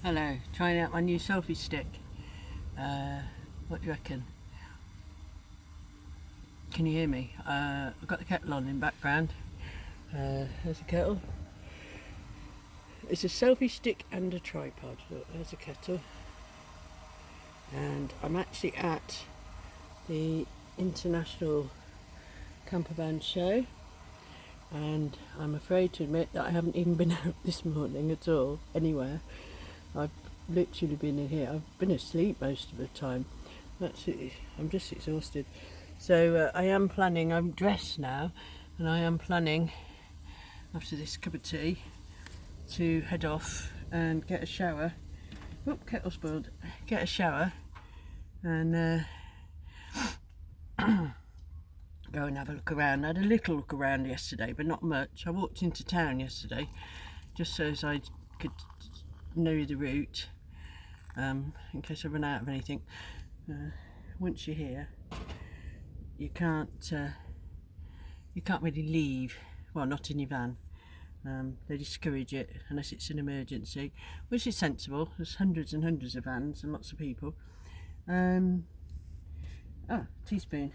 Hello, trying out my new selfie stick. What do you reckon? Can you hear me? I've got the kettle on in the background. There's a kettle. It's a selfie stick and a tripod. Look, there's a kettle. And I'm actually at the International Campervan show. And I'm afraid to admit that I haven't even been out this morning at all, anywhere. I've literally been in here. I've been asleep most of the time. I'm just exhausted. So I am planning, I'm dressed now, and I am planning, after this cup of tea, to head off and get a shower. Oh, kettle spoiled. Get a shower and go and have a look around. I had a little look around yesterday, but not much. I walked into town yesterday just so as I could know the route, in case I run out of anything. Once you're here, you can't really leave. Well, not in your van. They discourage it unless it's an emergency, which is sensible. There's hundreds and hundreds of vans and lots of people. Teaspoon.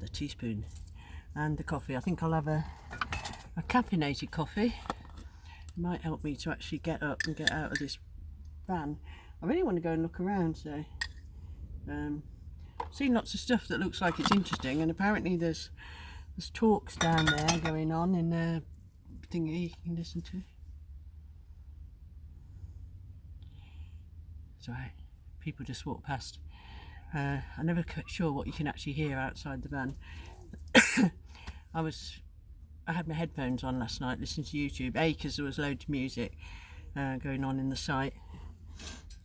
The teaspoon and the coffee. I think I'll have a caffeinated coffee. It might help me to actually get up and get out of this van. I really want to go and look around, so seen lots of stuff that looks like it's interesting, and apparently there's talks down there going on in the thingy you can listen to. It's alright, people just walk past. I'm never sure what you can actually hear outside the van. I had my headphones on last night listening to YouTube. A, because there was loads of music going on in the site,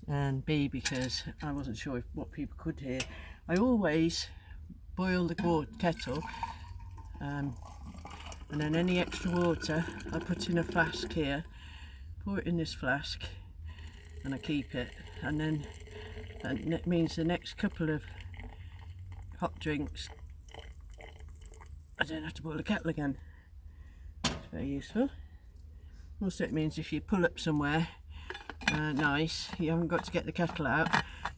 and B, because I wasn't sure what people could hear. I always boil the kettle, and then any extra water I put in a flask here, pour it in this flask, and I keep it, and it means the next couple of hot drinks I don't have to boil the kettle again. It's very useful. Also, it means if you pull up somewhere nice, you haven't got to get the kettle out,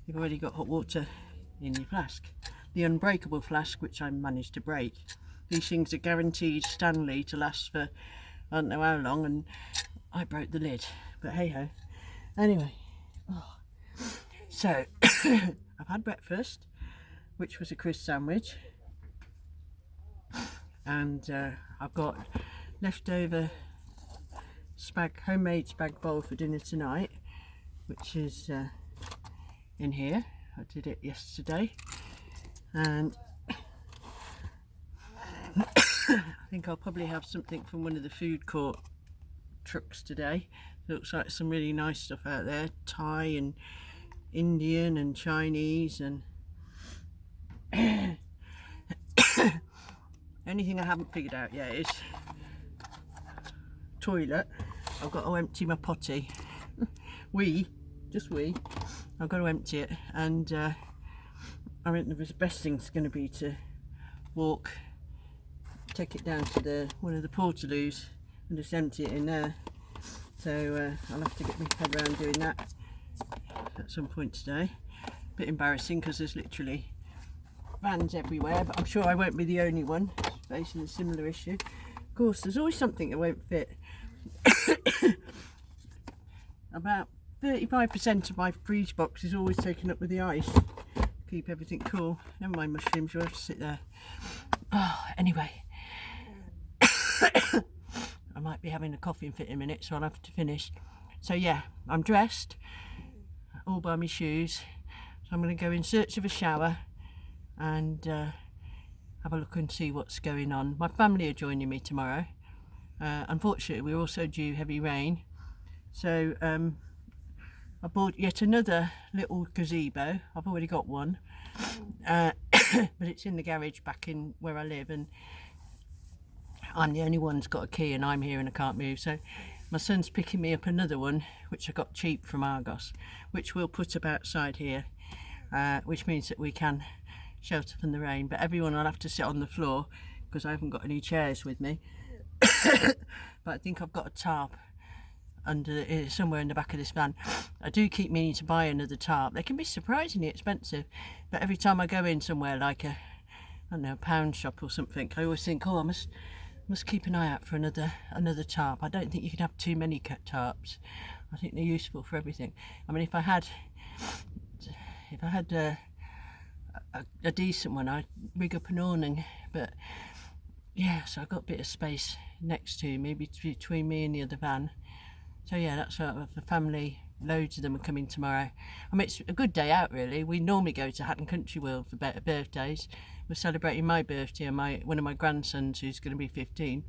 you've already got hot water in your flask. The unbreakable flask, which I managed to break. These things are guaranteed Stanley to last for I don't know how long, and I broke the lid, but hey ho. Anyway, so I've had breakfast, which was a crisp sandwich, and I've got leftover homemade spag bowl for dinner tonight, which is in here. I did it yesterday, and I think I'll probably have something from one of the food court trucks today. Looks like some really nice stuff out there, Thai and Indian and Chinese, and anything I haven't figured out yet is toilet. I've got to empty my potty. I've got to empty it, and I think the best thing's going to be to take it down to one of the portaloos and just empty it in there. So I'll have to get my head around doing that at some point today. Bit embarrassing because there's literally vans everywhere, but I'm sure I won't be the only one facing a similar issue. Of course, there's always something that won't fit. About 35% of my freeze box is always taken up with the ice. Keep everything cool. Never mind mushrooms, you'll have to sit there. Anyway. I might be having a coffee fit in a minute, so I'll have to finish. So yeah, I'm dressed, all by my shoes. So I'm going to go in search of a shower and have a look and see what's going on. My family are joining me tomorrow. Unfortunately, we're also due heavy rain. So I bought yet another little gazebo. I've already got one. But it's in the garage back in where I live, and I'm the only one that's got a key, and I'm here and I can't move. So my son's picking me up another one, which I got cheap from Argos, which we'll put up outside here, which means that we can shelter from the rain. But everyone will have to sit on the floor because I haven't got any chairs with me. But I think I've got a tarp somewhere in the back of this van. I do keep meaning to buy another tarp. They can be surprisingly expensive, but every time I go in somewhere like I don't know, a pound shop or something, I always think, oh, I must keep an eye out for another tarp. I don't think you can have too many tarps. I think they're useful for everything. I mean, if I had a decent one, I'd rig up an awning, but yeah, so I've got a bit of space next to me, between me and the other van. So yeah, that's what the family, loads of them are coming tomorrow. I mean, it's a good day out really. We normally go to Hatton Country World for birthdays. We're celebrating my birthday and one of my grandsons who's going to be 15.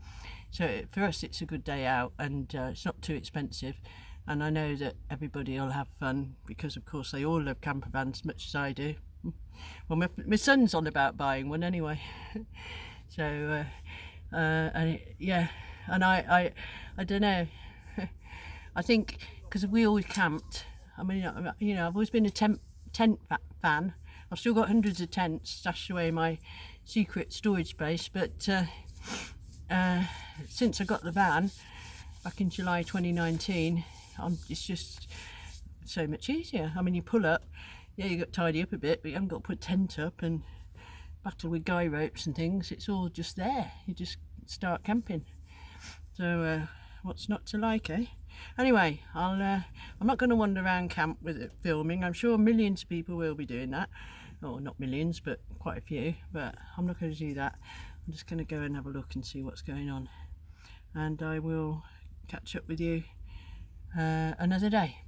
So for us it's a good day out, and it's not too expensive. And I know that everybody will have fun because of course they all love camper vans as much as I do. Well, my son's on about buying one anyway. So yeah, and I don't know. I think because we always camped. I mean, you know, I've always been a tent fan. I've still got hundreds of tents stashed away in my secret storage space, but since I got the van back in July 2019, it's just so much easier. I mean, you pull up, yeah, you got to tidy up a bit, but you haven't got to put a tent up and battle with guy ropes and things. It's all just there. You just start camping. So what's not to like, eh? Anyway, I'm not going to wander around camp with it filming. I'm sure millions of people will be doing that. Oh, not millions, but quite a few. But I'm not going to do that. I'm just going to go and have a look and see what's going on. And I will catch up with you another day.